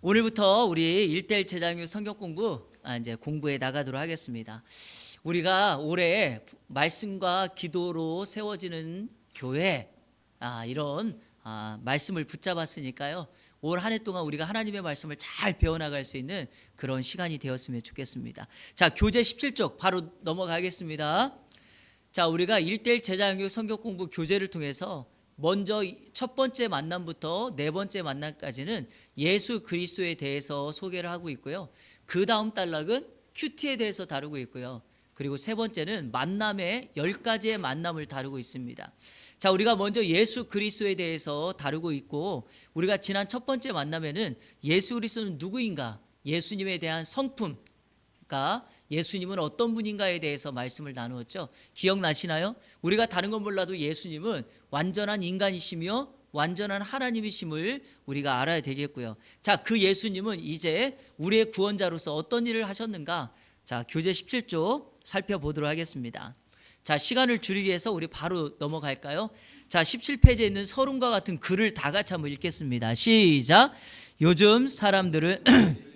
오늘부터 우리 1대1 제자교육 성경 공부 이제 공부에 나가도록 하겠습니다. 우리가 올해 말씀과 기도로 세워지는 교회 이런 말씀을 붙잡았으니까요. 올 한 해 동안 우리가 하나님의 말씀을 잘 배워나갈 수 있는 그런 시간이 되었으면 좋겠습니다. 자, 교재 17쪽 바로 넘어가겠습니다. 자, 우리가 1대1 제자교육 성경 공부 교재를 통해서 먼저 첫 번째 만남부터 네 번째 만남까지는 예수 그리스도에 대해서 소개를 하고 있고요. 그 다음 단락은 큐티에 대해서 다루고 있고요. 그리고 세 번째는 만남의 10가지의 만남을 다루고 있습니다. 자, 우리가 먼저 예수 그리스도에 대해서 다루고 있고, 우리가 지난 첫 번째 만남에는 예수 그리스도는 누구인가, 예수님에 대한 성품, 예수님은 어떤 분인가에 대해서 말씀을 나누었죠. 기억나시나요? 우리가 다른 건 몰라도 예수님은 완전한 인간이시며 완전한 하나님이심을 우리가 알아야 되겠고요. 자, 그 예수님은 이제 우리의 구원자로서 어떤 일을 하셨는가? 자, 교재 17쪽 살펴보도록 하겠습니다. 자, 시간을 줄이기 위해서 우리 바로 넘어갈까요? 자, 17페이지에 있는 서론과 같은 글을 다 같이 한번 읽겠습니다. 시작. 요즘 사람들은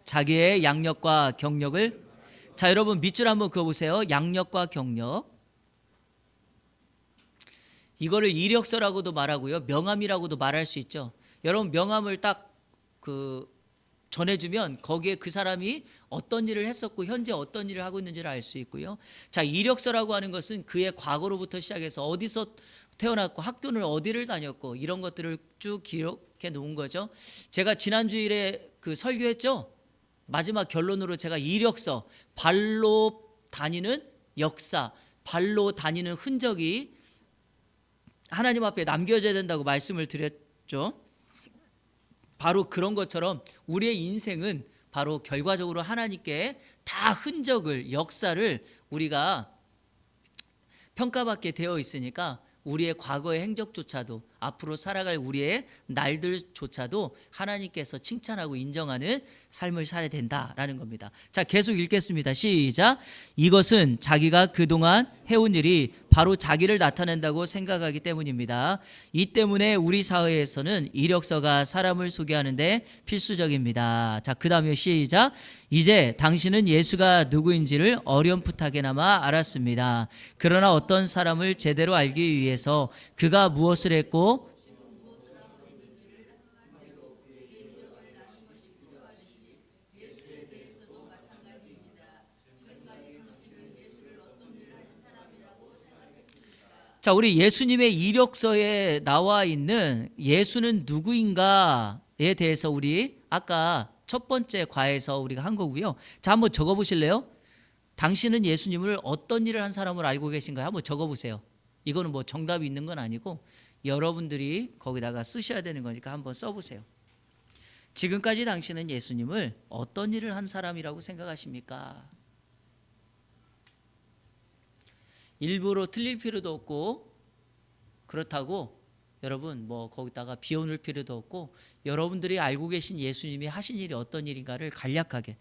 자기의 양력과 경력을, 자, 여러분 밑줄 한번 그어보세요. 양력과 경력, 이거를 이력서라고도 말하고요, 명함이라고도 말할 수 있죠. 여러분 명함을 딱 전해주면 거기에 그 사람이 어떤 일을 했었고 현재 어떤 일을 하고 있는지를 알 수 있고요. 자, 이력서라고 하는 것은 그의 과거로부터 시작해서 어디서 태어났고 학교는 어디를 다녔고 이런 것들을 쭉 기록해 놓은 거죠. 제가 지난 주일에 설교했죠. 마지막 결론으로 제가 이력서, 발로 다니는 역사, 발로 다니는 흔적이 하나님 앞에 남겨져야 된다고 말씀을 드렸죠. 바로 그런 것처럼 우리의 인생은 바로 결과적으로 하나님께 다 흔적을, 역사를 우리가 평가받게 되어 있으니까 우리의 과거의 행적조차도, 앞으로 살아갈 우리의 날들조차도 하나님께서 칭찬하고 인정하는 삶을 살아야 된다라는 겁니다. 자, 계속 읽겠습니다. 시작. 이것은 자기가 그동안 해온 일이 바로 자기를 나타낸다고 생각하기 때문입니다. 이 때문에 우리 사회에서는 이력서가 사람을 소개하는데 필수적입니다. 자, 그 다음에 시작. 이제 당신은 예수가 누구인지를 어렴풋하게나마 알았습니다. 그러나 어떤 사람을 제대로 알기 위해서 그가 무엇을 했고 자, 우리 예수님의 이력서에 나와 있는 예수는 누구인가에 대해서 우리 아까 첫 번째 과에서 우리가 한 거고요. 자, 한번 적어 보실래요? 당신은 예수님을 어떤 일을 한 사람으로 알고 계신가요? 한번 적어 보세요. 이거는 뭐 정답이 있는 건 아니고 여러분들이 거기다가 쓰셔야 되는 거니까 한번 써 보세요. 지금까지 당신은 예수님을 어떤 일을 한 사람이라고 생각하십니까? 일부러 틀릴 필요도 없고, 그렇다고 여러분 뭐 거기다가 비워놓을 필요도 없고, 여러분들이 알고 계신 예수님이 하신 일이 어떤 일인가를 간략하게,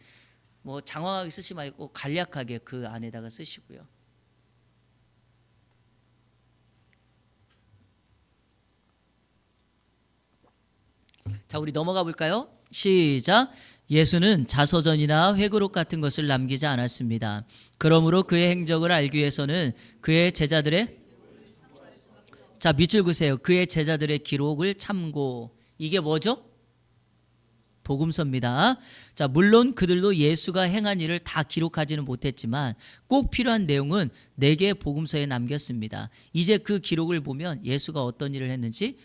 뭐 장황하게 쓰지 말고 간략하게 그 안에다가 쓰시고요. 자, 우리 넘어가 볼까요? 시작. 예수는 자서전이나 회고록 같은 것을 남기지 않았습니다. 그러므로 그의 행적을 알기 위해서는 그의 제자들의, 자, 밑줄 그으세요. 그의 제자들의 기록을 참고. 이게 뭐죠? 복음서입니다. 자, 물론 그들도 예수가 행한 일을 다 기록하지는 못했지만 꼭 필요한 내용은 4개의 복음서에 남겼습니다. 이제 그 기록을 보면 예수가 어떤 일을 했는지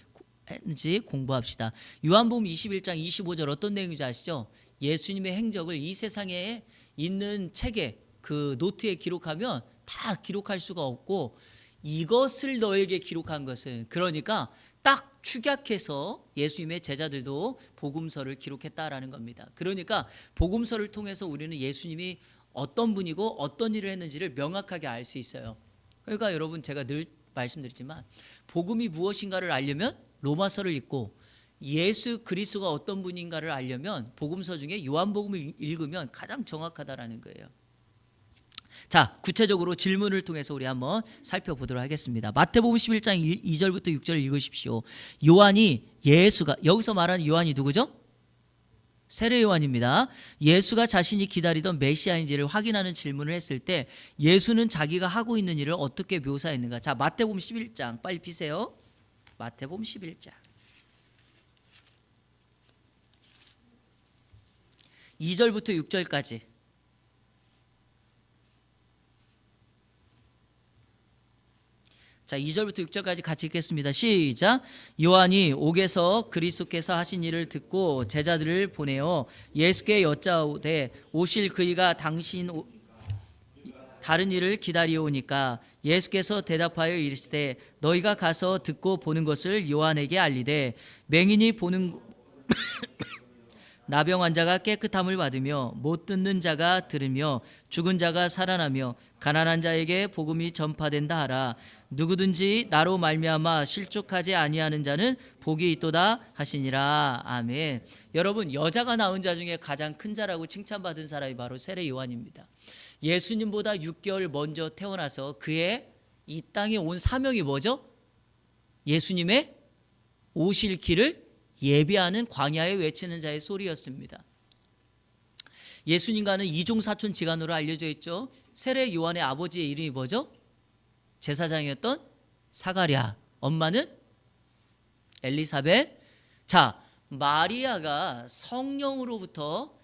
공부합시다. 요한복음 21장 25절 어떤 내용인지 아시죠? 예수님의 행적을 이 세상에 있는 책에, 그 노트에 기록하면 다 기록할 수가 없고, 이것을 너에게 기록한 것은, 그러니까 딱 축약해서 예수님의 제자들도 복음서를 기록했다라는 겁니다. 그러니까 복음서를 통해서 우리는 예수님이 어떤 분이고 어떤 일을 했는지를 명확하게 알 수 있어요. 그러니까 여러분, 제가 늘 말씀드리지만 복음이 무엇인가를 알려면 로마서를 읽고, 예수 그리스도가 어떤 분인가를 알려면 복음서 중에 요한복음을 읽으면 가장 정확하다라는 거예요. 자, 구체적으로 질문을 통해서 우리 한번 살펴보도록 하겠습니다. 마태복음 11장 2절부터 6절 읽으십시오. 요한이, 예수가, 여기서 말하는 요한이 누구죠? 세례 요한입니다. 예수가 자신이 기다리던 메시아인지를 확인하는 질문을 했을 때 예수는 자기가 하고 있는 일을 어떻게 묘사했는가? 자, 마태복음 11장 빨리 피세요. 마태복음 11장 2절부터 6절까지. 자, 2절부터 6절까지 같이 읽겠습니다. 시작. 요한이 옥에서 그리스도께서 하신 일을 듣고 제자들을 보내어 예수께 여짜오되 오실 그이가 당신 다른 일을 기다리오니까 예수께서 대답하여 이르시되 너희가 가서 듣고 보는 것을 요한에게 알리되 맹인이 보는 나병 환자가 깨끗함을 받으며 못 듣는 자가 들으며 죽은 자가 살아나며 가난한 자에게 복음이 전파된다 하라. 누구든지 나로 말미암아 실족하지 아니하는 자는 복이 있도다 하시니라. 아멘. 여러분, 여자가 낳은 자 중에 가장 큰 자라고 칭찬받은 사람이 바로 세례 요한입니다. 예수님보다 6개월 먼저 태어나서 그의 이 땅에 온 사명이 뭐죠? 예수님의 오실 길을 예비하는 광야에 외치는 자의 소리였습니다. 예수님과는 이종사촌 지간으로 알려져 있죠. 세례 요한의 아버지의 이름이 뭐죠? 제사장이었던 사가랴, 엄마는 엘리사벳. 자, 마리아가 성령으로부터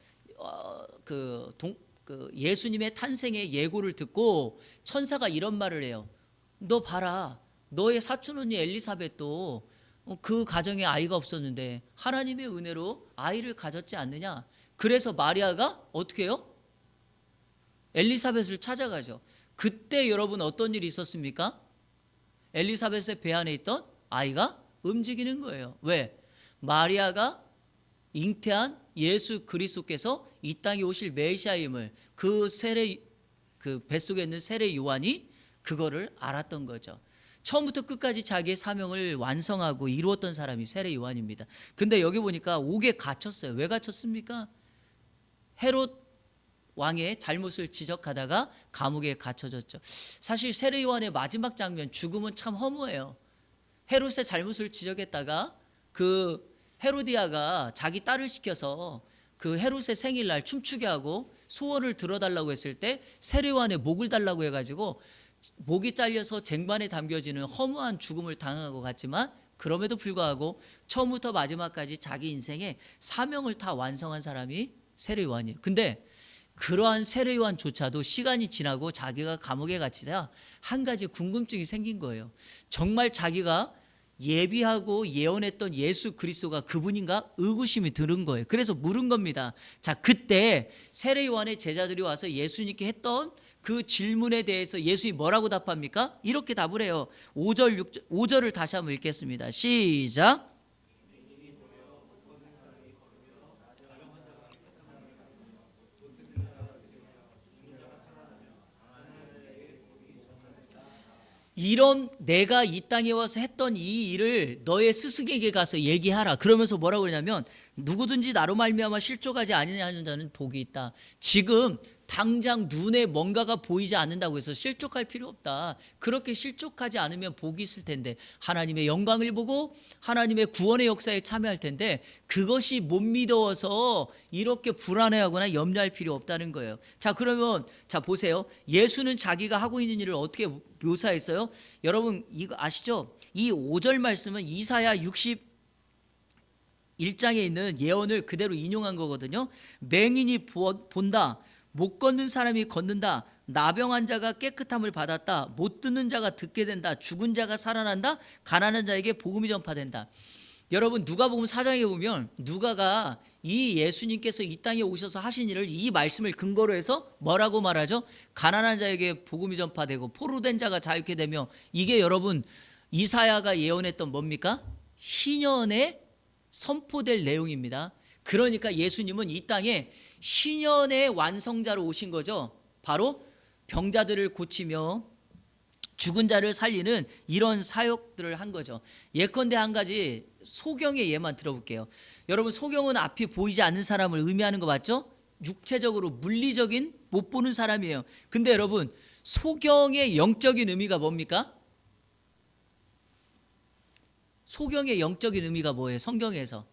예수님의 탄생의 예고를 듣고 천사가 이런 말을 해요. 너 봐라, 너의 사촌 언니 엘리사벳도 그 가정에 아이가 없었는데 하나님의 은혜로 아이를 가졌지 않느냐. 그래서 마리아가 어떻게 해요? 엘리사벳을 찾아가죠. 그때 여러분 어떤 일이 있었습니까? 엘리사벳의 배 안에 있던 아이가 움직이는 거예요. 왜? 마리아가 잉태한 예수 그리스도께서 이 땅에 오실 메시아임을 그 뱃속에 있는 세례 요한이 그거를 알았던 거죠. 처음부터 끝까지 자기의 사명을 완성하고 이루었던 사람이 세례 요한입니다. 근데 여기 보니까 옥에 갇혔어요. 왜 갇혔습니까? 헤롯 왕의 잘못을 지적하다가 감옥에 갇혀졌죠. 사실 세례 요한의 마지막 장면, 죽음은 참 허무해요. 헤롯의 잘못을 지적했다가 그 헤로디아가 자기 딸을 시켜서 그 헤롯의 생일날 춤추게 하고 소원을 들어달라고 했을 때 세례 요한의 목을 달라고 해가지고 목이 잘려서 쟁반에 담겨지는 허무한 죽음을 당한 것 같지만 그럼에도 불구하고 처음부터 마지막까지 자기 인생의 사명을 다 완성한 사람이 세례 요한이에요. 근데 그러한 세례 요한조차도 시간이 지나고 자기가 감옥에 갇히다 한 가지 궁금증이 생긴 거예요. 정말 자기가 예비하고 예언했던 예수 그리스도가 그분인가 의구심이 드는 거예요. 그래서 물은 겁니다. 자, 그때 세례 요한의 제자들이 와서 예수님께 했던 그 질문에 대해서 예수님이 뭐라고 답합니까? 이렇게 답을 해요. 5절을 다시 한번 읽겠습니다. 시작. 이런 내가 이 땅에 와서 했던 이 일을 너의 스승에게 가서 얘기하라. 그러면서 뭐라고 그러냐면 누구든지 나로 말미암아 실족하지 아니하는 자는 복이 있다. 지금 당장 눈에 뭔가가 보이지 않는다고 해서 실족할 필요 없다. 그렇게 실족하지 않으면 복이 있을 텐데 하나님의 영광을 보고 하나님의 구원의 역사에 참여할 텐데 그것이 못 믿어서 이렇게 불안해하거나 염려할 필요 없다는 거예요. 자, 그러면 자 보세요. 예수는 자기가 하고 있는 일을 어떻게 묘사했어요? 여러분 이거 아시죠? 이 5절 말씀은 이사야 61장에 있는 예언을 그대로 인용한 거거든요. 맹인이 본다. 못 걷는 사람이 걷는다. 나병 환자가 깨끗함을 받았다. 못 듣는 자가 듣게 된다. 죽은 자가 살아난다. 가난한 자에게 복음이 전파된다. 여러분 누가복음 4장에 보면 누가가 이 예수님께서 이 땅에 오셔서 하신 일을 이 말씀을 근거로 해서 뭐라고 말하죠? 가난한 자에게 복음이 전파되고 포로된 자가 자유케 되며 이게 여러분 이사야가 예언했던 뭡니까? 희년에 선포될 내용입니다. 그러니까 예수님은 이 땅에 희년의 완성자로 오신 거죠. 바로 병자들을 고치며 죽은 자를 살리는 이런 사역들을 한 거죠. 예컨대 한 가지 소경의 예만 들어볼게요. 여러분 소경은 앞이 보이지 않는 사람을 의미하는 거 맞죠? 육체적으로 물리적인 못 보는 사람이에요. 근데 여러분 소경의 영적인 의미가 뭡니까? 소경의 영적인 의미가 뭐예요? 성경에서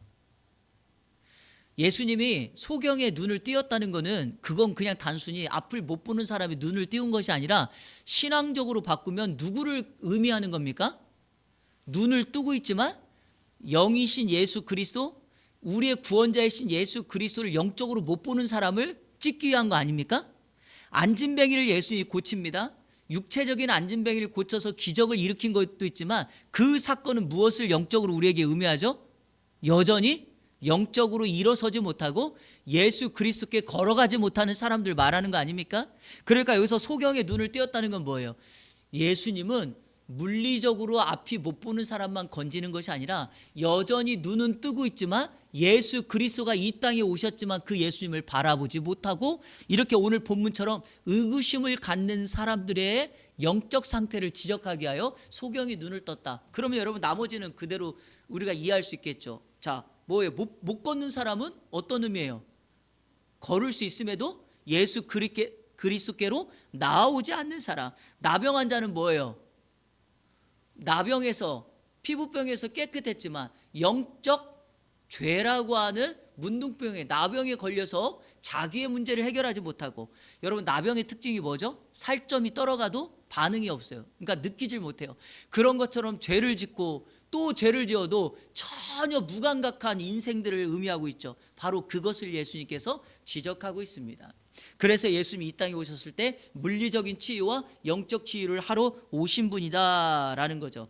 예수님이 소경의 눈을 띄었다는 것은 그건 그냥 단순히 앞을 못 보는 사람이 눈을 띄운 것이 아니라 신앙적으로 바꾸면 누구를 의미하는 겁니까? 눈을 뜨고 있지만 영이신 예수 그리스도, 우리의 구원자이신 예수 그리스도를 영적으로 못 보는 사람을 찍기 위한 거 아닙니까? 안진뱅이를 예수님이 고칩니다. 육체적인 안진뱅이를 고쳐서 기적을 일으킨 것도 있지만 그 사건은 무엇을 영적으로 우리에게 의미하죠? 여전히 영적으로 일어서지 못하고 예수 그리스도께 걸어가지 못하는 사람들 말하는 거 아닙니까? 그러니까 여기서 소경의 눈을 띄었다는 건 뭐예요? 예수님은 물리적으로 앞이 못 보는 사람만 건지는 것이 아니라 여전히 눈은 뜨고 있지만 예수 그리스도가 이 땅에 오셨지만 그 예수님을 바라보지 못하고 이렇게 오늘 본문처럼 의구심을 갖는 사람들의 영적 상태를 지적하기 위하여 소경이 눈을 떴다. 그러면 여러분 나머지는 그대로 우리가 이해할 수 있겠죠. 자, 뭐예요? 못 걷는 사람은 어떤 의미예요? 걸을 수 있음에도 예수 그리스도께로 나아오지 않는 사람. 나병 환자는 뭐예요? 나병에서 피부병에서 깨끗했지만 영적 죄라고 하는 문둥병에 나병에 걸려서 자기의 문제를 해결하지 못하고, 여러분 나병의 특징이 뭐죠? 살점이 떨어가도 반응이 없어요. 그러니까 느끼질 못해요. 그런 것처럼 죄를 짓고 또 죄를 지어도 전혀 무감각한 인생들을 의미하고 있죠. 바로 그것을 예수님께서 지적하고 있습니다. 그래서 예수님이 이 땅에 오셨을 때 물리적인 치유와 영적 치유를 하러 오신 분이다라는 거죠.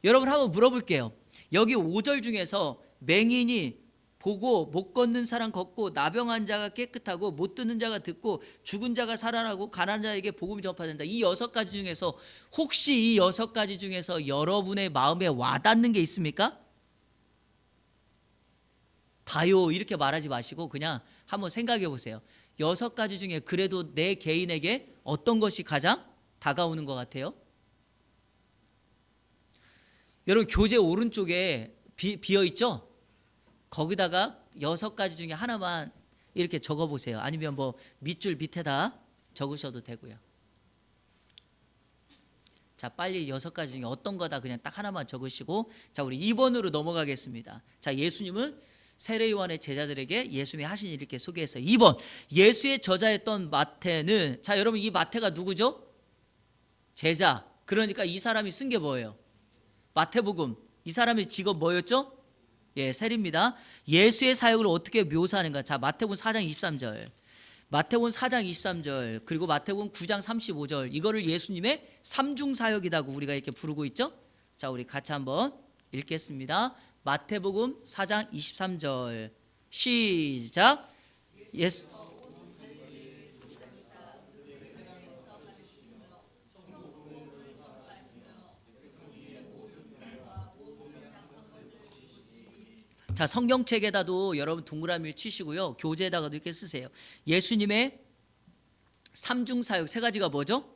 여러분 한번 물어볼게요. 여기 5절 중에서 맹인이 보고 못 걷는 사람 걷고 나병 환자가 깨끗하고 못 듣는 자가 듣고 죽은 자가 살아나고 가난한 자에게 복음이 전파된다. 이 6가지 중에서 혹시 이 6가지 중에서 여러분의 마음에 와닿는 게 있습니까? 다요 이렇게 말하지 마시고 그냥 한번 생각해 보세요. 6가지 중에 그래도 내 개인에게 어떤 것이 가장 다가오는 것 같아요? 여러분 교재 오른쪽에 비어 있죠? 거기다가 6가지 중에 하나만 이렇게 적어 보세요. 아니면 뭐 밑줄 밑에다 적으셔도 되고요. 자, 빨리 6가지 중에 어떤 거다 그냥 딱 하나만 적으시고, 자, 우리 2번으로 넘어가겠습니다. 자, 예수님은 세례 요한의 제자들에게 예수님이 하신 일 이렇게 소개했어요. 2번, 예수의 저자였던 마태는, 자, 여러분 이 마태가 누구죠? 제자. 그러니까 이 사람이 쓴 게 뭐예요? 마태복음. 이 사람의 직업 뭐였죠? 예, 세리입니다. 예수의 사역을 어떻게 묘사하는가? 자, 마태복음 4장 23절. 마태복음 4장 23절, 그리고 마태복음 9장 35절. 이거를 예수님의 삼중 사역이라고 우리가 이렇게 부르고 있죠? 자, 우리 같이 한번 읽겠습니다. 마태복음 4장 23절. 시작. 예수 자, 성경책에다도 여러분 동그라미를 치시고요. 교재에다가도 이렇게 쓰세요. 예수님의 삼중 사역 3가지가 뭐죠?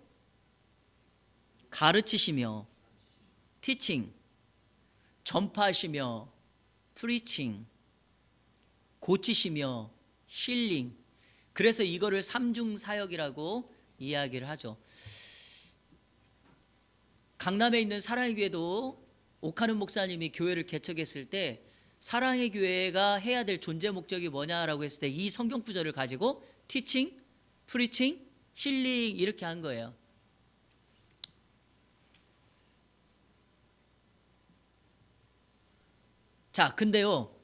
가르치시며, teaching, 전파하시며, preaching, 고치시며, healing. 그래서 이거를 삼중 사역이라고 이야기를 하죠. 강남에 있는 사랑의 교회도 옥하는 목사님이 교회를 개척했을 때 사랑의 교회가 해야 될 존재 목적이 뭐냐라고 했을 때 이 성경 구절을 가지고 teaching, preaching, healing 이렇게 한 거예요. 자, 근데요,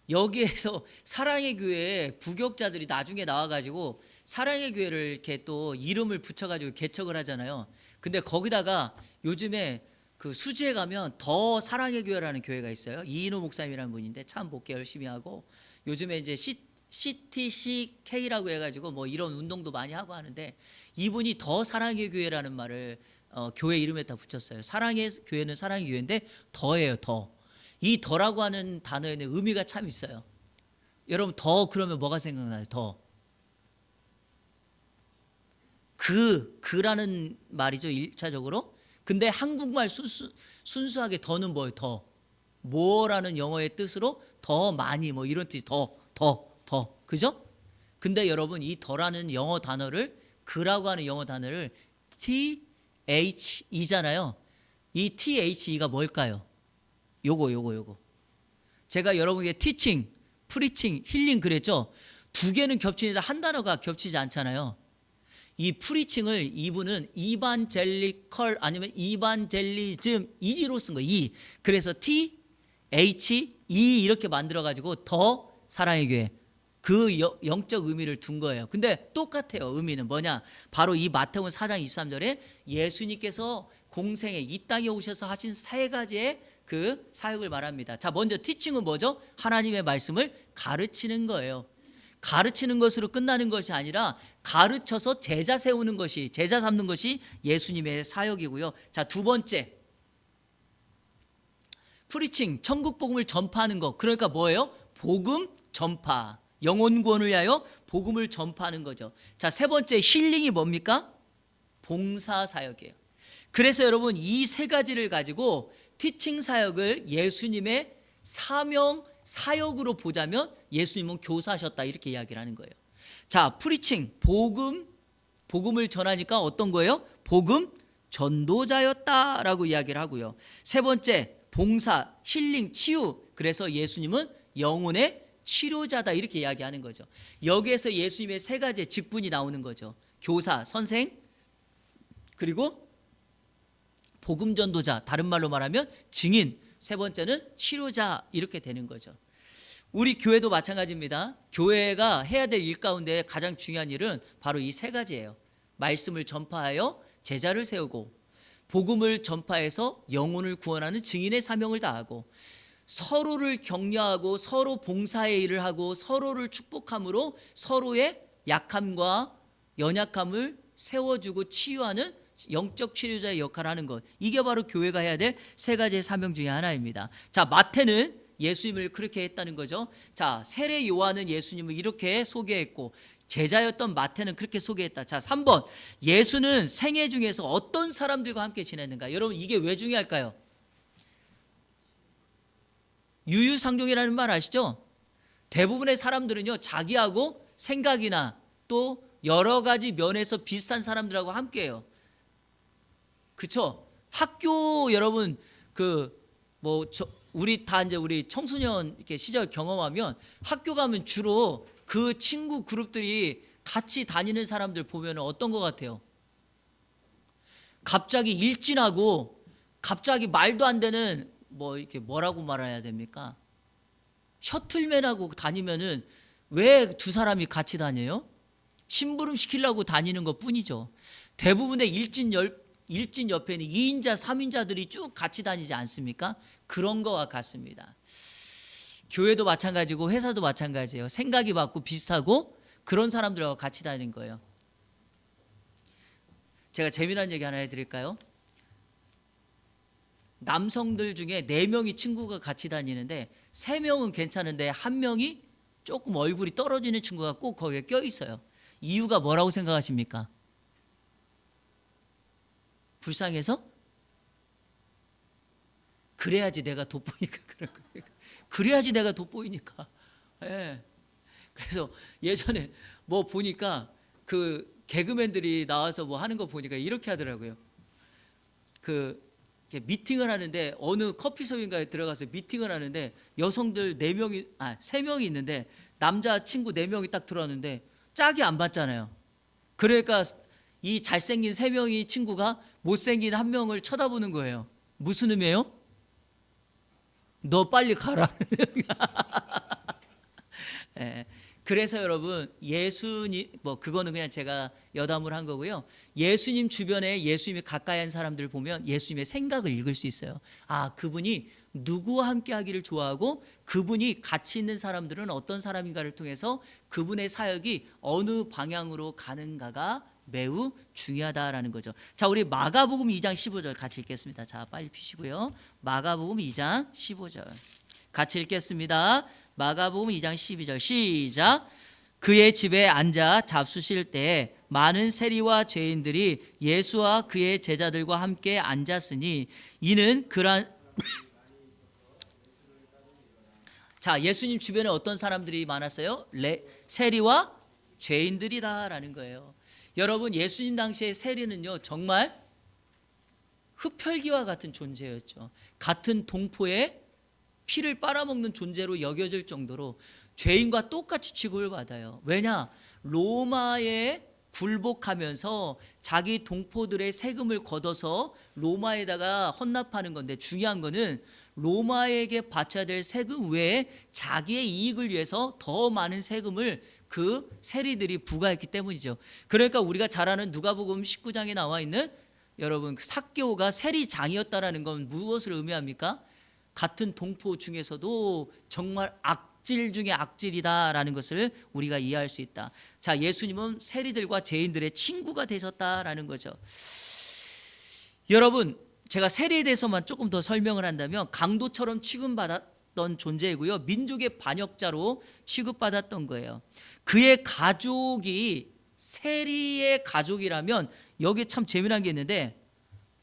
여기에서 사랑의 교회에 부교육자들이 나중에 나와가지고 사랑의 교회를 이렇게 또 이름을 붙여가지고 개척을 하잖아요. 근데 거기다가 요즘에 그 수지에 가면 더 사랑의 교회라는 교회가 있어요. 이인호 목사님이라는 분인데 참 목회 열심히 하고, 요즘에 이제 CTCK라고 해가지고 뭐 이런 운동도 많이 하고 하는데, 이분이 더 사랑의 교회라는 말을 교회 이름에다 붙였어요. 사랑의 교회는 사랑의 교회인데 더예요, 더. 이 더라고 하는 단어에는 의미가 참 있어요. 여러분 더 그러면 뭐가 생각나요? 더. 그라는 말이죠, 1차적으로. 근데 한국말 순수하게 더는 뭐예요? 더. 뭐라는 영어의 뜻으로 더 많이 뭐 이런 뜻이 더. 그죠? 근데 여러분 이 더라는 영어 단어를, 그라고 하는 영어 단어를 THE잖아요. 이 THE가 뭘까요? 요거. 제가 여러분에게 teaching, 프리칭, 힐링 그랬죠. 두 개는 겹치는데 한 단어가 겹치지 않잖아요. 이 프리칭을 이분은 이반젤리컬 아니면 이반젤리즘 이로 쓴 거예요. 이. 그래서 T, H, E 이렇게 만들어가지고 더 사랑의 교회. 그 영적 의미를 둔 거예요. 근데 똑같아요. 의미는 뭐냐? 바로 이 마태복음 4장 23절에 예수님께서 공생에 이 땅에 오셔서 하신 세 가지의 그 사역을 말합니다. 자, 먼저 티칭은 뭐죠? 하나님의 말씀을 가르치는 거예요. 가르치는 것으로 끝나는 것이 아니라 가르쳐서 제자 세우는 것이, 제자 삼는 것이 예수님의 사역이고요. 자, 두 번째, 프리칭, 천국 복음을 전파하는 것. 그러니까 뭐예요? 복음 전파. 영혼 구원을 위하여 복음을 전파하는 거죠. 자, 세 번째 힐링이 뭡니까? 봉사 사역이에요. 그래서 여러분 이 세 가지를 가지고 티칭 사역을 예수님의 사명 사역으로 보자면 예수님은 교사셨다 이렇게 이야기를 하는 거예요. 자, 프리칭, 복음을 전하니까 어떤 거예요? 복음 전도자였다라고 이야기를 하고요. 세 번째 봉사, 힐링, 치유. 그래서 예수님은 영혼의 치료자다 이렇게 이야기하는 거죠. 여기에서 예수님의 세 가지의 직분이 나오는 거죠. 교사, 선생, 그리고 복음 전도자, 다른 말로 말하면 증인, 세 번째는 치료자 이렇게 되는 거죠. 우리 교회도 마찬가지입니다. 교회가 해야 될 일 가운데 가장 중요한 일은 바로 이 세 가지예요. 말씀을 전파하여 제자를 세우고, 복음을 전파해서 영혼을 구원하는 증인의 사명을 다하고, 서로를 격려하고 서로 봉사의 일을 하고 서로를 축복함으로 서로의 약함과 연약함을 세워주고 치유하는 영적 치료자의 역할을 하는 것. 이게 바로 교회가 해야 될 세 가지의 사명 중에 하나입니다. 자, 마태는 예수님을 그렇게 했다는 거죠. 자, 세례 요한은 예수님을 이렇게 소개했고 제자였던 마태는 그렇게 소개했다. 자, 3번 예수는 생애 중에서 어떤 사람들과 함께 지냈는가. 여러분 이게 왜 중요할까요? 유유상종이라는 말 아시죠? 대부분의 사람들은요 자기하고 생각이나 또 여러 가지 면에서 비슷한 사람들하고 함께해요. 그렇죠? 학교 여러분 우리 다 이제 우리 청소년 이렇게 시절 경험하면 학교 가면 주로 그 친구 그룹들이 같이 다니는 사람들 보면 어떤 것 같아요? 갑자기 일진하고 갑자기 말도 안 되는 이렇게 뭐라고 말해야 됩니까? 셔틀맨하고 다니면은 왜 두 사람이 같이 다녀요? 심부름 시키려고 다니는 것 뿐이죠. 대부분의 일진 옆에는 2인자, 3인자들이 쭉 같이 다니지 않습니까? 그런 거와 같습니다. 교회도 마찬가지고 회사도 마찬가지예요. 생각이 맞고 비슷하고 그런 사람들하고 같이 다니는 거예요. 제가 재미난 얘기 하나 해드릴까요? 남성들 중에 4명이 친구가 같이 다니는데 3명은 괜찮은데 1명이 조금 얼굴이 떨어지는 친구가 꼭 거기에 껴있어요. 이유가 뭐라고 생각하십니까? 불쌍해서? 그래야지 내가 돋보이니까 그런 거예요. 그래야지 내가 돋보이니까. 예. 그래서 예전에 보니까 그 개그맨들이 나와서 하는 거 보니까 이렇게 하더라고요. 미팅을 하는데 어느 커피숍인가에 들어가서 미팅을 하는데 여성들 3명이 있는데 남자 친구 4명이 딱 들어왔는데 짝이 안 맞잖아요. 그러니까 이 잘생긴 3명이 친구가 못생긴 1명을 쳐다보는 거예요. 무슨 의미예요? 너 빨리 가라. 예. 그래서 여러분 예수님 그거는 그냥 제가 여담을 한 거고요. 예수님 주변에 예수님이 가까이 한 사람들을 보면 예수님의 생각을 읽을 수 있어요. 아, 그분이 누구와 함께 하기를 좋아하고 그분이 같이 있는 사람들은 어떤 사람인가를 통해서 그분의 사역이 어느 방향으로 가는가가 매우 중요하다라는 거죠. 자, 우리 마가복음 2장 15절 같이 읽겠습니다. 자, 빨리 피시고요. 마가복음 2장 15절 같이 읽겠습니다. 마가복음 2장 12절 시작. 그의 집에 앉아 잡수실 때 많은 세리와 죄인들이 예수와 그의 제자들과 함께 앉았으니 이는 자, 예수님 주변에 어떤 사람들이 많았어요? 세리와 죄인들이다라는 거예요. 여러분 예수님 당시의 세리는요 정말 흡혈귀와 같은 존재였죠. 같은 동포의 피를 빨아먹는 존재로 여겨질 정도로 죄인과 똑같이 취급을 받아요. 왜냐? 로마에 굴복하면서 자기 동포들의 세금을 걷어서 로마에다가 헌납하는 건데, 중요한 거는 로마에게 바쳐야 될 세금 외에 자기의 이익을 위해서 더 많은 세금을 그 세리들이 부과했기 때문이죠. 그러니까 우리가 잘 아는 누가복음 19장에 나와 있는 여러분 삭개오가 세리장이었다라는 건 무엇을 의미합니까? 같은 동포 중에서도 정말 악질 중에 악질이다라는 것을 우리가 이해할 수 있다. 자, 예수님은 세리들과 죄인들의 친구가 되셨다라는 거죠. 여러분, 제가 세리에 대해서만 조금 더 설명을 한다면 강도처럼 취급받았던 존재이고요, 민족의 반역자로 취급받았던 거예요. 그의 가족이 세리의 가족이라면 여기 참 재미난 게 있는데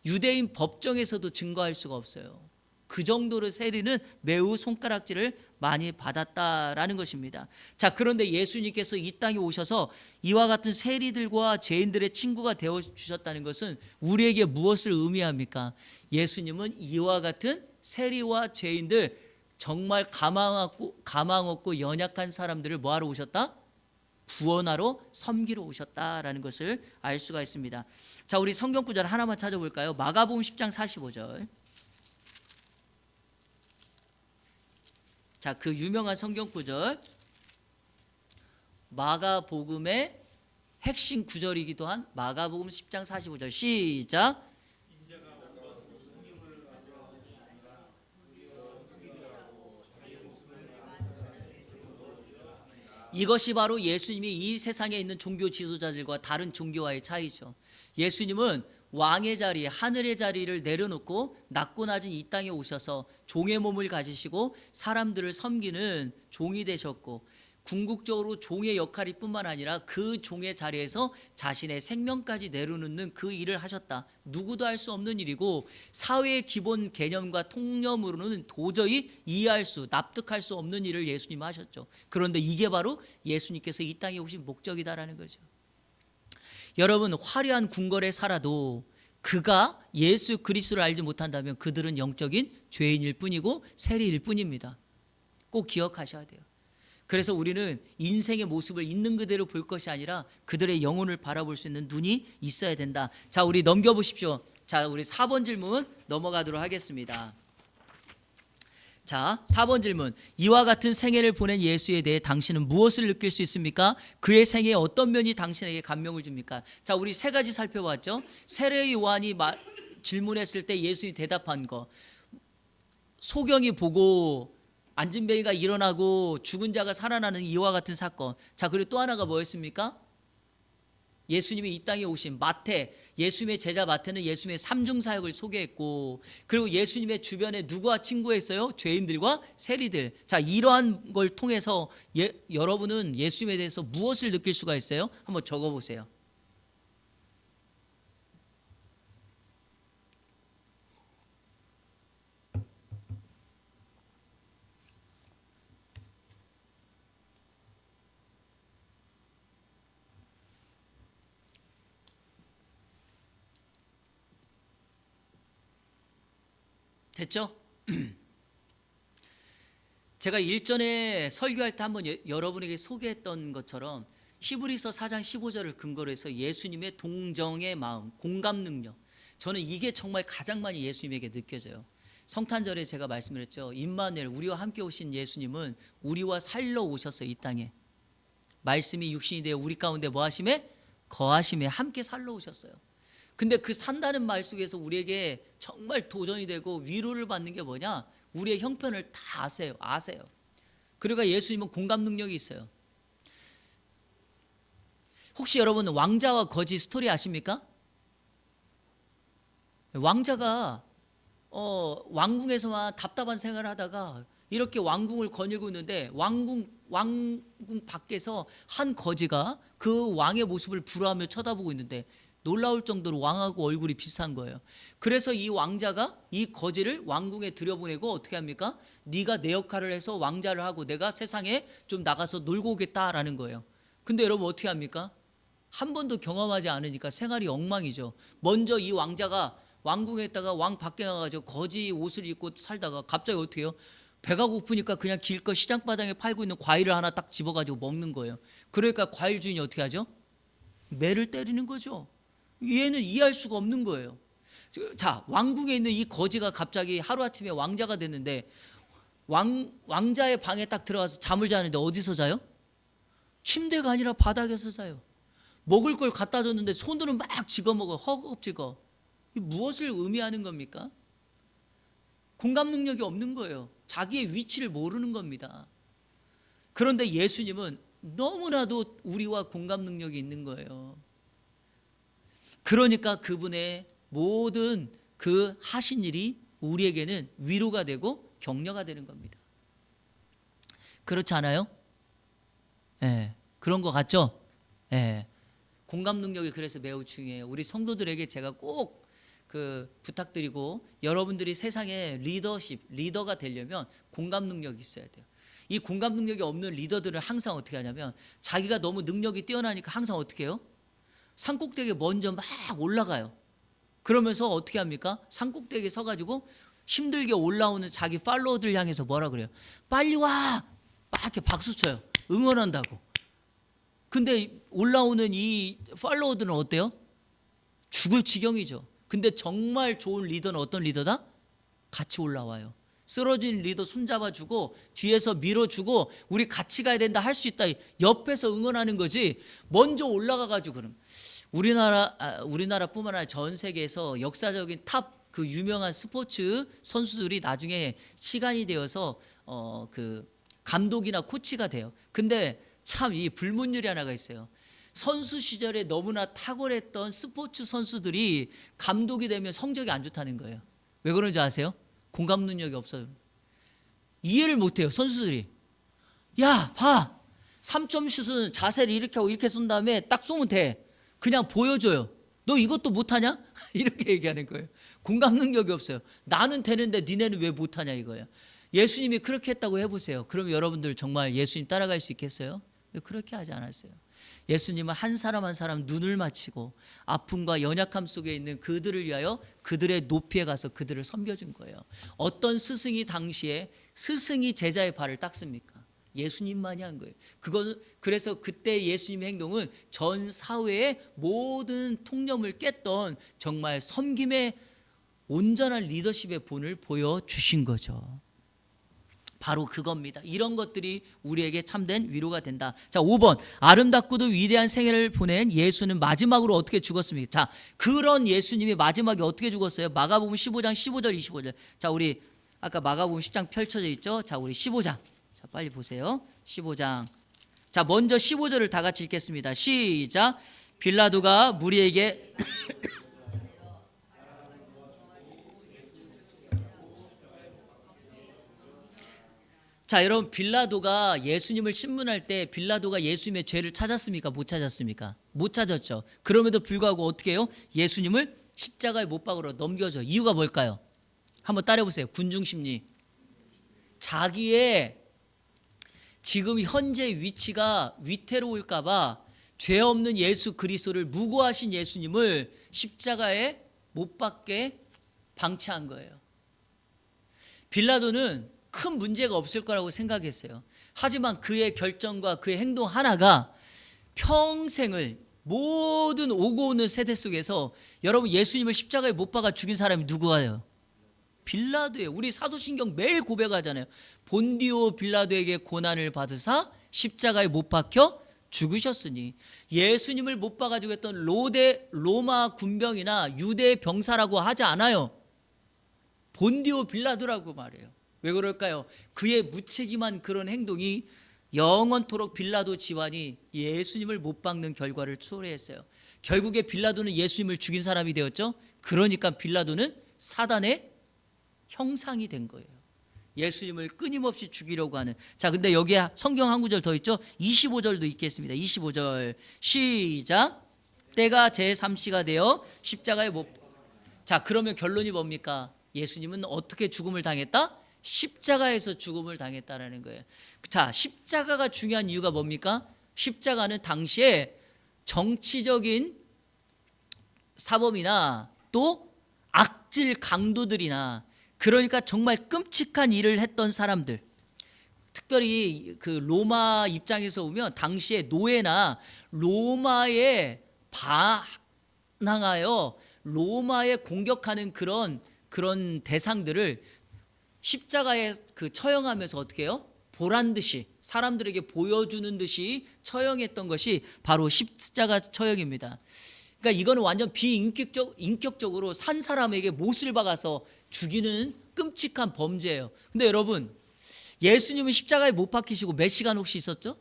유대인 법정에서도 증거할 수가 없어요. 그 정도로 세리는 매우 손가락질을 많이 받았다라는 것입니다. 자, 그런데 예수님께서 이 땅에 오셔서 이와 같은 세리들과 죄인들의 친구가 되어 주셨다는 것은 우리에게 무엇을 의미합니까? 예수님은 이와 같은 세리와 죄인들, 정말 가망 없고 연약한 사람들을 뭐하러 오셨다? 구원하러, 섬기러 오셨다라는 것을 알 수가 있습니다. 자, 우리 성경 구절 하나만 찾아볼까요? 마가복음 10장 45절. 자, 그 유명한 성경 구절, 마가복음의 핵심 구절이기도 한 마가복음 10장 45절 시작. 이것이 바로 예수님이 이 세상에 있는 종교 지도자들과 다른 종교와의 차이죠. 예수님은 왕의 자리, 하늘의 자리를 내려놓고 낮고 낮은 이 땅에 오셔서 종의 몸을 가지시고 사람들을 섬기는 종이 되셨고, 궁극적으로 종의 역할이 뿐만 아니라 그 종의 자리에서 자신의 생명까지 내려놓는 그 일을 하셨다. 누구도 할 수 없는 일이고 사회의 기본 개념과 통념으로는 도저히 납득할 수 없는 일을 예수님 하셨죠. 그런데 이게 바로 예수님께서 이 땅에 오신 목적이다라는 거죠. 여러분, 화려한 궁궐에 살아도 그가 예수 그리스도를 알지 못한다면 그들은 영적인 죄인일 뿐이고 세리일 뿐입니다. 꼭 기억하셔야 돼요. 그래서 우리는 인생의 모습을 있는 그대로 볼 것이 아니라 그들의 영혼을 바라볼 수 있는 눈이 있어야 된다. 자, 우리 넘겨보십시오. 자, 우리 4번 질문 넘어가도록 하겠습니다. 자, 4번 질문. 이와 같은 생애를 보낸 예수에 대해 당신은 무엇을 느낄 수 있습니까? 그의 생애의 어떤 면이 당신에게 감명을 줍니까? 자, 우리 세 가지 살펴봤죠. 세례 요한이 질문했을 때 예수님이 대답한 거, 소경이 보고 안진뱅이가 일어나고 죽은 자가 살아나는 이와 같은 사건. 자, 그리고 또 하나가 뭐였습니까? 예수님이 이 땅에 오신 예수님의 제자 마태는 예수님의 삼중 사역을 소개했고, 그리고 예수님의 주변에 누구와 친구했어요? 죄인들과 세리들. 자, 이러한 걸 통해서 여러분은 예수님에 대해서 무엇을 느낄 수가 있어요? 한번 적어보세요. 됐죠? 제가 일전에 설교할 때 한번 여러분에게 소개했던 것처럼 히브리서 4장 15절을 근거로 해서 예수님의 동정의 마음, 공감 능력, 저는 이게 정말 가장 많이 예수님에게 느껴져요. 성탄절에 제가 말씀을 했죠. 임마누엘, 우리와 함께 오신 예수님은 우리와 살러 오셨어요. 이 땅에 말씀이 육신이 되어 우리 가운데 뭐 하심에? 거하심에 함께 살러 오셨어요. 근데 그 산다는 말 속에서 우리에게 정말 도전이 되고 위로를 받는 게 뭐냐? 우리의 형편을 다 아세요. 그러니까 예수님은 공감 능력이 있어요. 혹시 여러분 왕자와 거지 스토리 아십니까? 왕자가 왕궁에서만 답답한 생활을 하다가 이렇게 왕궁을 거닐고 있는데 왕궁 밖에서 한 거지가 그 왕의 모습을 불화하며 쳐다보고 있는데 놀라울 정도로 왕하고 얼굴이 비슷한 거예요. 그래서 이 왕자가 이 거지를 왕궁에 들여보내고 어떻게 합니까? 네가 내 역할을 해서 왕자를 하고 내가 세상에 좀 나가서 놀고 오겠다라는 거예요. 근데 여러분 어떻게 합니까? 한 번도 경험하지 않으니까 생활이 엉망이죠. 먼저 이 왕자가 왕궁에 있다가 왕 밖에 나가가지고 거지 옷을 입고 살다가 갑자기 어떻게 해요? 배가 고프니까 그냥 길거 시장바닥에 팔고 있는 과일을 하나 딱 집어가지고 먹는 거예요. 그러니까 과일 주인이 어떻게 하죠? 매를 때리는 거죠. 얘는 이해할 수가 없는 거예요. 자, 왕궁에 있는 이 거지가 갑자기 하루아침에 왕자가 됐는데 왕자의 방에 딱 들어가서 잠을 자는데 어디서 자요? 침대가 아니라 바닥에서 자요. 먹을 걸 갖다 줬는데 손으로 막 집어먹어. 허겁지겁. 무엇을 의미하는 겁니까? 공감 능력이 없는 거예요. 자기의 위치를 모르는 겁니다. 그런데 예수님은 너무나도 우리와 공감 능력이 있는 거예요. 그러니까 그분의 모든 그 하신 일이 우리에게는 위로가 되고 격려가 되는 겁니다. 그렇지 않아요? 예, 그런 것 같죠? 예, 공감 능력이 그래서 매우 중요해요. 우리 성도들에게 제가 꼭 부탁드리고, 여러분들이 세상의 리더가 되려면 공감 능력이 있어야 돼요. 이 공감 능력이 없는 리더들은 항상 어떻게 하냐면 자기가 너무 능력이 뛰어나니까 항상 어떻게 해요? 산꼭대기에 먼저 막 올라가요. 그러면서 어떻게 합니까? 산꼭대기에 서가지고 힘들게 올라오는 자기 팔로워들 향해서 뭐라 그래요? 빨리 와! 막 이렇게 박수 쳐요. 응원한다고. 근데 올라오는 이 팔로워들은 어때요? 죽을 지경이죠. 근데 정말 좋은 리더는 어떤 리더다? 같이 올라와요. 쓰러진 리더 손잡아주고 뒤에서 밀어주고 우리 같이 가야 된다, 할 수 있다, 옆에서 응원하는 거지. 먼저 올라가가지고. 그럼 우리나라뿐만 아니라 전 세계에서 역사적인 탑 그 유명한 스포츠 선수들이 나중에 시간이 되어서 감독이나 코치가 돼요. 근데 참 이 불문율이 하나가 있어요. 선수 시절에 너무나 탁월했던 스포츠 선수들이 감독이 되면 성적이 안 좋다는 거예요. 왜 그런지 아세요? 공감 능력이 없어요. 이해를 못해요, 선수들이. 야, 봐! 3점 슛은 자세를 이렇게 하고 이렇게 쏜 다음에 딱 쏘면 돼. 그냥 보여줘요. 너 이것도 못하냐? 이렇게 얘기하는 거예요. 공감 능력이 없어요. 나는 되는데 니네는 왜 못하냐 이거예요. 예수님이 그렇게 했다고 해보세요. 그럼 여러분들 정말 예수님 따라갈 수 있겠어요? 그렇게 하지 않았어요. 예수님은 한 사람 한 사람 눈을 맞추고 아픔과 연약함 속에 있는 그들을 위하여 그들의 높이에 가서 그들을 섬겨준 거예요. 어떤 스승이 당시에 스승이 제자의 발을 닦습니까? 예수님만이 한 거예요. 그래서 그때 예수님의 행동은 전 사회의 모든 통념을 깼던 정말 섬김의 온전한 리더십의 본을 보여주신 거죠. 바로 그겁니다. 이런 것들이 우리에게 참된 위로가 된다. 자, 5번. 아름답고도 위대한 생애를 보낸 예수는 마지막으로 어떻게 죽었습니까? 자, 그런 예수님이 마지막에 어떻게 죽었어요? 마가복음 15장 15절 25절. 자, 우리 아까 마가복음 10장 펼쳐져 있죠? 자, 우리 15장. 자, 빨리 보세요. 15장. 자, 먼저 15절을 다 같이 읽겠습니다. 시작. 빌라도가 무리에게 자, 여러분, 빌라도가 예수님을 신문할 때 빌라도가 예수님의 죄를 찾았습니까? 못 찾았습니까? 못 찾았죠. 그럼에도 불구하고 어떻게 해요? 예수님을 십자가에 못 박으러 넘겨줘. 이유가 뭘까요? 한번 따라해보세요. 군중심리. 자기의 지금 현재 위치가 위태로울까 봐 죄 없는 예수 그리스도를, 무고하신 예수님을 십자가에 못 박게 방치한 거예요. 빌라도는 큰 문제가 없을 거라고 생각했어요. 하지만 그의 결정과 그의 행동 하나가 평생을, 모든 오고 오는 세대 속에서, 여러분, 예수님을 십자가에 못 박아 죽인 사람이 누구예요? 빌라도예요. 우리 사도신경 매일 고백하잖아요. 본디오 빌라도에게 고난을 받으사 십자가에 못 박혀 죽으셨으니. 예수님을 못 박아주고 했던 로마 군병이나 유대 병사라고 하지 않아요. 본디오 빌라도라고 말해요. 왜 그럴까요? 그의 무책임한 그런 행동이 영원토록 빌라도 집안이 예수님을 못 박는 결과를 초래했어요. 결국에 빌라도는 예수님을 죽인 사람이 되었죠. 그러니까 빌라도는 사단의 형상이 된 거예요. 예수님을 끊임없이 죽이려고 하는. 자, 근데 여기에 성경 한 구절 더 있죠. 25절도 있겠습니다. 25절 시작. 때가 제3시가 되어 십자가에 못. 자, 그러면 결론이 뭡니까? 예수님은 어떻게 죽음을 당했다? 십자가에서 죽음을 당했다라는 거예요. 자, 십자가가 중요한 이유가 뭡니까? 십자가는 당시에 정치적인 사범이나 또 악질 강도들이나 그러니까 정말 끔찍한 일을 했던 사람들, 특별히 그 로마 입장에서 보면 당시에 노예나 로마에 반항하여 로마에 공격하는 그런 대상들을 십자가에 그 처형하면서 어떻게 해요? 보란 듯이 사람들에게 보여주는 듯이 처형했던 것이 바로 십자가 처형입니다. 그러니까 이거는 완전 인격적으로 산 사람에게 못을 박아서 죽이는 끔찍한 범죄예요. 근데 여러분, 예수님은 십자가에 못 박히시고 몇 시간 혹시 있었죠?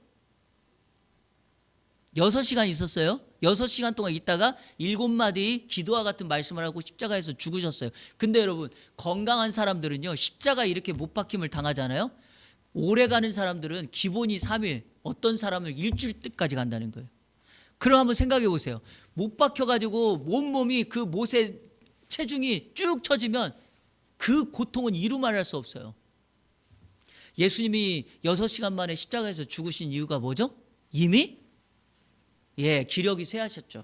6시간 있었어요. 6시간 동안 있다가 7마디 기도와 같은 말씀을 하고 십자가에서 죽으셨어요. 근데 여러분, 건강한 사람들은요, 십자가 이렇게 못 박힘을 당하잖아요. 오래 가는 사람들은 기본이 3일, 어떤 사람은 일주일 때까지 간다는 거예요. 그럼 한번 생각해 보세요. 못 박혀가지고 몸이 그 못에 체중이 쭉 처지면 그 고통은 이루 말할 수 없어요. 예수님이 6시간 만에 십자가에서 죽으신 이유가 뭐죠? 이미 기력이 쇠하셨죠.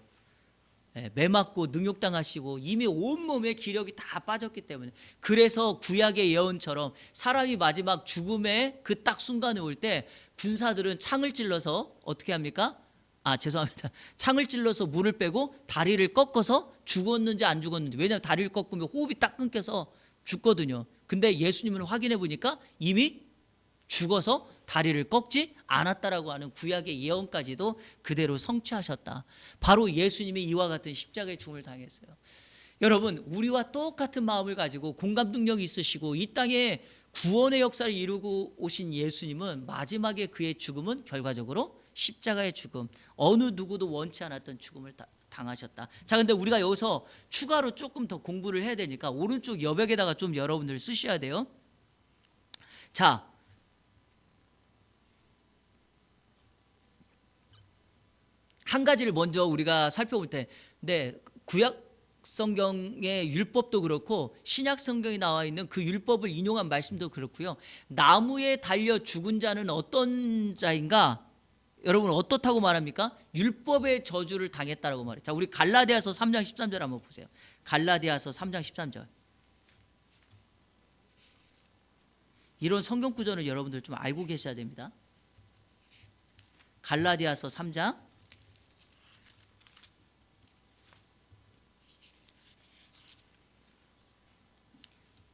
매맞고 능욕당하시고 이미 온몸에 기력이 다 빠졌기 때문에. 그래서 구약의 예언처럼 사람이 마지막 죽음의 그 딱 순간에 올 때 군사들은 창을 찔러서 어떻게 합니까? 죄송합니다. 창을 찔러서 물을 빼고 다리를 꺾어서 죽었는지 안 죽었는지, 왜냐하면 다리를 꺾으면 호흡이 딱 끊겨서 죽거든요. 근데 예수님은 확인해 보니까 이미 죽어서 다리를 꺾지 않았다라고 하는 구약의 예언까지도 그대로 성취하셨다. 바로 예수님이 이와 같은 십자가의 죽음을 당했어요. 여러분, 우리와 똑같은 마음을 가지고 공감 능력이 있으시고 이 땅에 구원의 역사를 이루고 오신 예수님은 마지막에 그의 죽음은 결과적으로 십자가의 죽음, 어느 누구도 원치 않았던 죽음을 당하셨다. 자, 근데 우리가 여기서 추가로 조금 더 공부를 해야 되니까 오른쪽 여백에다가 좀 여러분들 쓰셔야 돼요. 자, 한 가지를 먼저 우리가 살펴볼 때, 구약 성경의 율법도 그렇고 신약 성경에 나와 있는 그 율법을 인용한 말씀도 그렇고요. 나무에 달려 죽은 자는 어떤 자인가? 여러분 어떻다고 말합니까? 율법의 저주를 당했다라고 말해요. 자, 우리 갈라디아서 3장 13절 한번 보세요. 갈라디아서 3장 13절. 이런 성경 구절을 여러분들 좀 알고 계셔야 됩니다. 갈라디아서 3장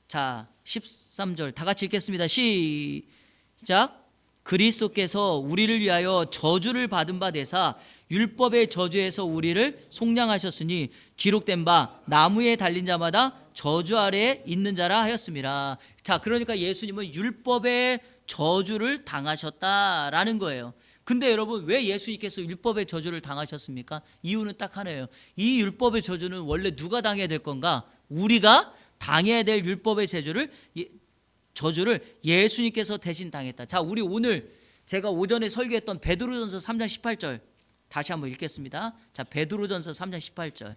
자 13절 다 같이 읽겠습니다. 시작. 그리스도께서 우리를 위하여 저주를 받은 바 되사 율법의 저주에서 우리를 속량하셨으니 기록된 바 나무에 달린 자마다 저주 아래에 있는 자라 하였습니다. 자, 그러니까 예수님은 율법의 저주를 당하셨다라는 거예요. 근데 여러분, 왜 예수님께서 율법의 저주를 당하셨습니까? 이유는 딱 하나예요. 이 율법의 저주는 원래 누가 당해야 될 건가? 우리가 당해야 될 율법의 저주를 예수님께서 대신 당했다. 자, 우리 오늘 제가 오전에 설교했던 베드로전서 3장 18절 다시 한번 읽겠습니다. 자, 베드로전서 3장 18절.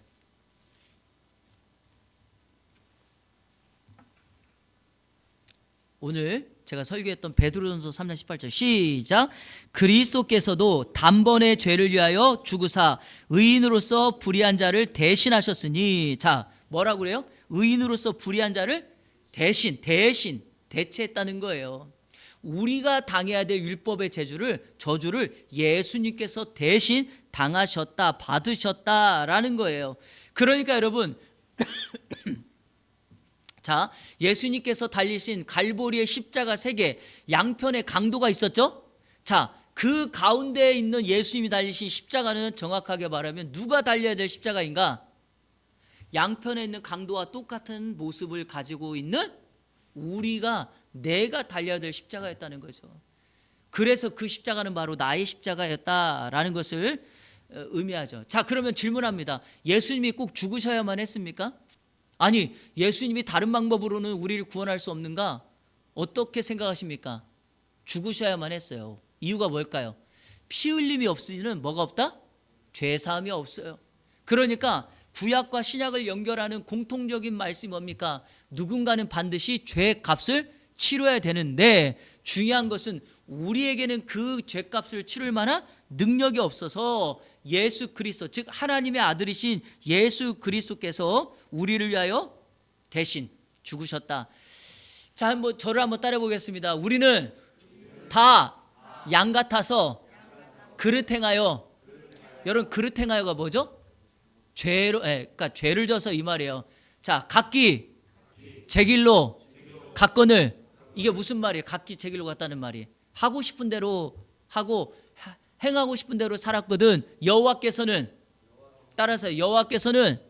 오늘 제가 설교했던 베드로전서 3장 18절 시작. 그리스도께서도 단번에 죄를 위하여 죽으사 의인으로서 불의한 자를 대신하셨으니. 자, 뭐라고 그래요? 의인으로서 불의한 자를 대체했다는 거예요. 우리가 당해야 될 율법의 저주를 예수님께서 대신 당하셨다, 받으셨다라는 거예요. 그러니까 여러분, 자, 예수님께서 달리신 갈보리의 십자가 3개, 양편의 강도가 있었죠? 자, 그 가운데에 있는 예수님이 달리신 십자가는 정확하게 말하면 누가 달려야 될 십자가인가? 양편에 있는 강도와 똑같은 모습을 가지고 있는 내가 달려야 될 십자가였다는 거죠. 그래서 그 십자가는 바로 나의 십자가였다라는 것을 의미하죠. 자, 그러면 질문합니다. 예수님이 꼭 죽으셔야만 했습니까? 아니, 예수님이 다른 방법으로는 우리를 구원할 수 없는가? 어떻게 생각하십니까? 죽으셔야만 했어요. 이유가 뭘까요? 피 흘림이 없으니는 뭐가 없다? 죄 사함이 없어요. 그러니까 구약과 신약을 연결하는 공통적인 말씀이 뭡니까? 누군가는 반드시 죄 값을 치러야 되는데, 중요한 것은 우리에게는 그 죄 값을 치를 만한 능력이 없어서 예수 그리스도, 즉 하나님의 아들이신 예수 그리스도께서 우리를 위하여 대신 죽으셨다. 자, 한번 저를 한번 따라 보겠습니다. 우리는 다 양 같아서 그릇 행하여. 여러분, 그릇 행하여가 뭐죠? 그러니까 죄를 져서 이 말이에요. 자, 각기 제 길로 갔거늘. 이게 무슨 말이에요? 각기 제 길로 갔다는 말이. 하고 싶은 대로 하고 행하고 싶은 대로 살았거든. 여호와께서는, 따라서 여호와께서는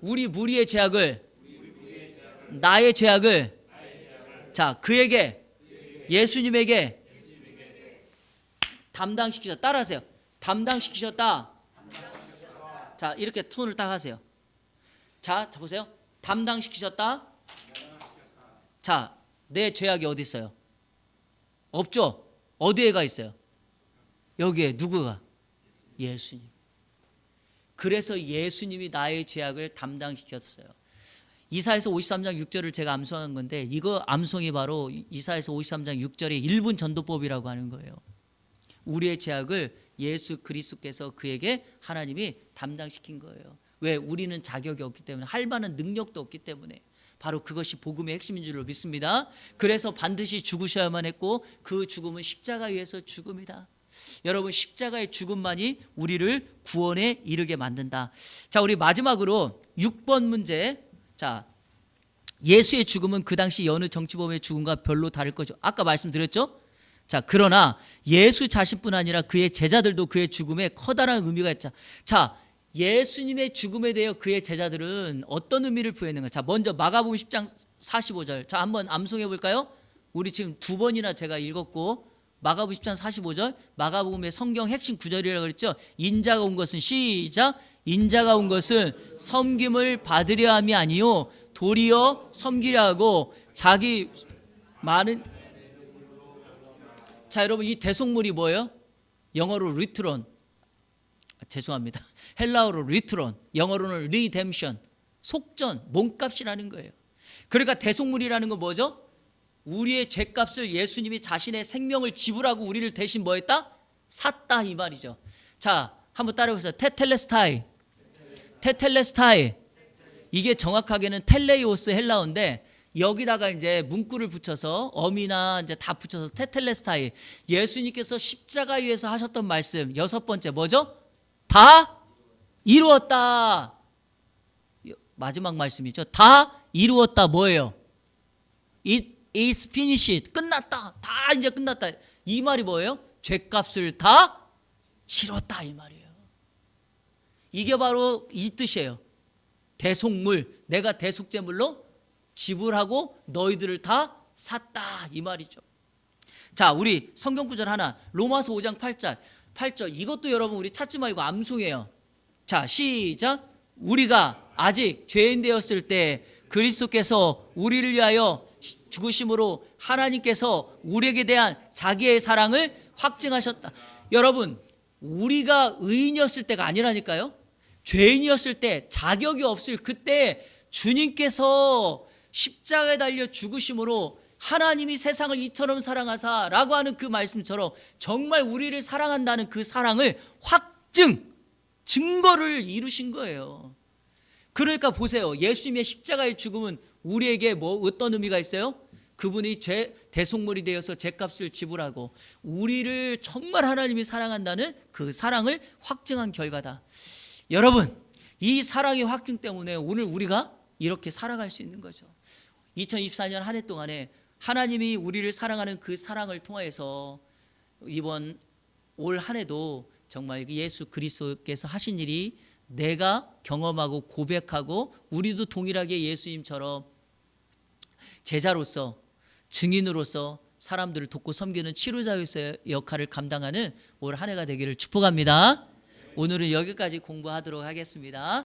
우리 무리의 죄악을, 나의 죄악을, 자, 그에게, 예수님에게 담당시키셨다. 따라하세요. 담당시키셨다. 자, 이렇게 톤을 딱 하세요. 자, 보세요. 담당시키셨다. 자, 내 죄악이 어디 있어요? 없죠? 어디에 가 있어요? 여기에. 누구가? 예수님. 그래서 예수님이 나의 죄악을 담당시켰어요. 이사야서 53장 6절을 제가 암송한 건데, 이거 암송이 바로 이사야서 53장 6절의 1분 전도법이라고 하는 거예요. 우리의 죄악을 예수 그리스도께서 그에게 하나님이 담당시킨 거예요. 왜? 우리는 자격이 없기 때문에, 할 만한 능력도 없기 때문에. 바로 그것이 복음의 핵심인 줄로 믿습니다. 그래서 반드시 죽으셔야만 했고, 그 죽음은 십자가 위에서 죽음이다. 여러분, 십자가의 죽음만이 우리를 구원에 이르게 만든다. 자, 우리 마지막으로 6번 문제. 자, 예수의 죽음은 그 당시 여느 정치범의 죽음과 별로 다를 거죠. 아까 말씀드렸죠? 자, 그러나 예수 자신뿐 아니라 그의 제자들도 그의 죽음에 커다란 의미가 있자. 자, 예수님의 죽음에 대해 그의 제자들은 어떤 의미를 부여했는가? 자, 먼저 마가복음 10장 45절. 자, 한번 암송해 볼까요? 우리 지금 두 번이나 제가 읽었고, 마가복음 10장 45절, 마가복음의 성경 핵심 구절이라고 그랬죠. 인자가 온 것은, 시작, 인자가 온 것은 섬김을 받으려 함이 아니요 도리어 섬기려 하고 자기 많은. 자, 여러분, 이 대속물이 뭐예요? 영어로 리트론, 죄송합니다. 헬라어로 리트론, 영어로는 리뎀션, 속전, 몸값이라는 거예요. 그러니까 대속물이라는 건 뭐죠? 우리의 죄값을 예수님이 자신의 생명을 지불하고 우리를 대신 뭐 했다? 샀다, 이 말이죠. 자, 한번 따라해보세요. 테텔레스타이. 테텔레스타이. 이게 정확하게는 텔레이오스 헬라어인데, 여기다가 이제 문구를 붙여서 어미나 이제 다 붙여서 테텔레스타이. 예수님께서 십자가 위에서 하셨던 말씀, 여섯 번째 뭐죠? 다 이루었다. 마지막 말씀이죠. 다 이루었다. 뭐예요? It is finished. 끝났다. 다 이제 끝났다. 이 말이 뭐예요? 죄값을 다 치렀다, 이 말이에요. 이게 바로 이 뜻이에요. 대속물, 내가 대속제물로 지불하고 너희들을 다 샀다, 이 말이죠. 자, 우리 성경 구절 하나, 로마서 5장 8절. 이것도 여러분 우리 찾지 말고 암송해요. 자, 시작. 우리가 아직 죄인 되었을 때 그리스도께서 우리를 위하여 죽으심으로 하나님께서 우리에게 대한 자기의 사랑을 확증하셨다. 여러분, 우리가 의인이었을 때가 아니라니까요. 죄인이었을 때, 자격이 없을 그때 주님께서 십자가에 달려 죽으심으로 하나님이 세상을 이처럼 사랑하사라고 하는 그 말씀처럼 정말 우리를 사랑한다는 그 사랑을 증거를 이루신 거예요. 그러니까 보세요. 예수님의 십자가의 죽음은 우리에게 어떤 의미가 있어요? 그분이 대속물이 되어서 죄값을 지불하고 우리를 정말 하나님이 사랑한다는 그 사랑을 확증한 결과다. 여러분, 이 사랑의 확증 때문에 오늘 우리가 이렇게 살아갈 수 있는 거죠. 2024년 한 해 동안에 하나님이 우리를 사랑하는 그 사랑을 통하여서 이번 올 한 해도 정말 예수 그리스도께서 하신 일이 내가 경험하고 고백하고 우리도 동일하게 예수님처럼 제자로서, 증인으로서 사람들을 돕고 섬기는 치료자로서의 역할을 감당하는 올 한 해가 되기를 축복합니다. 오늘은 여기까지 공부하도록 하겠습니다.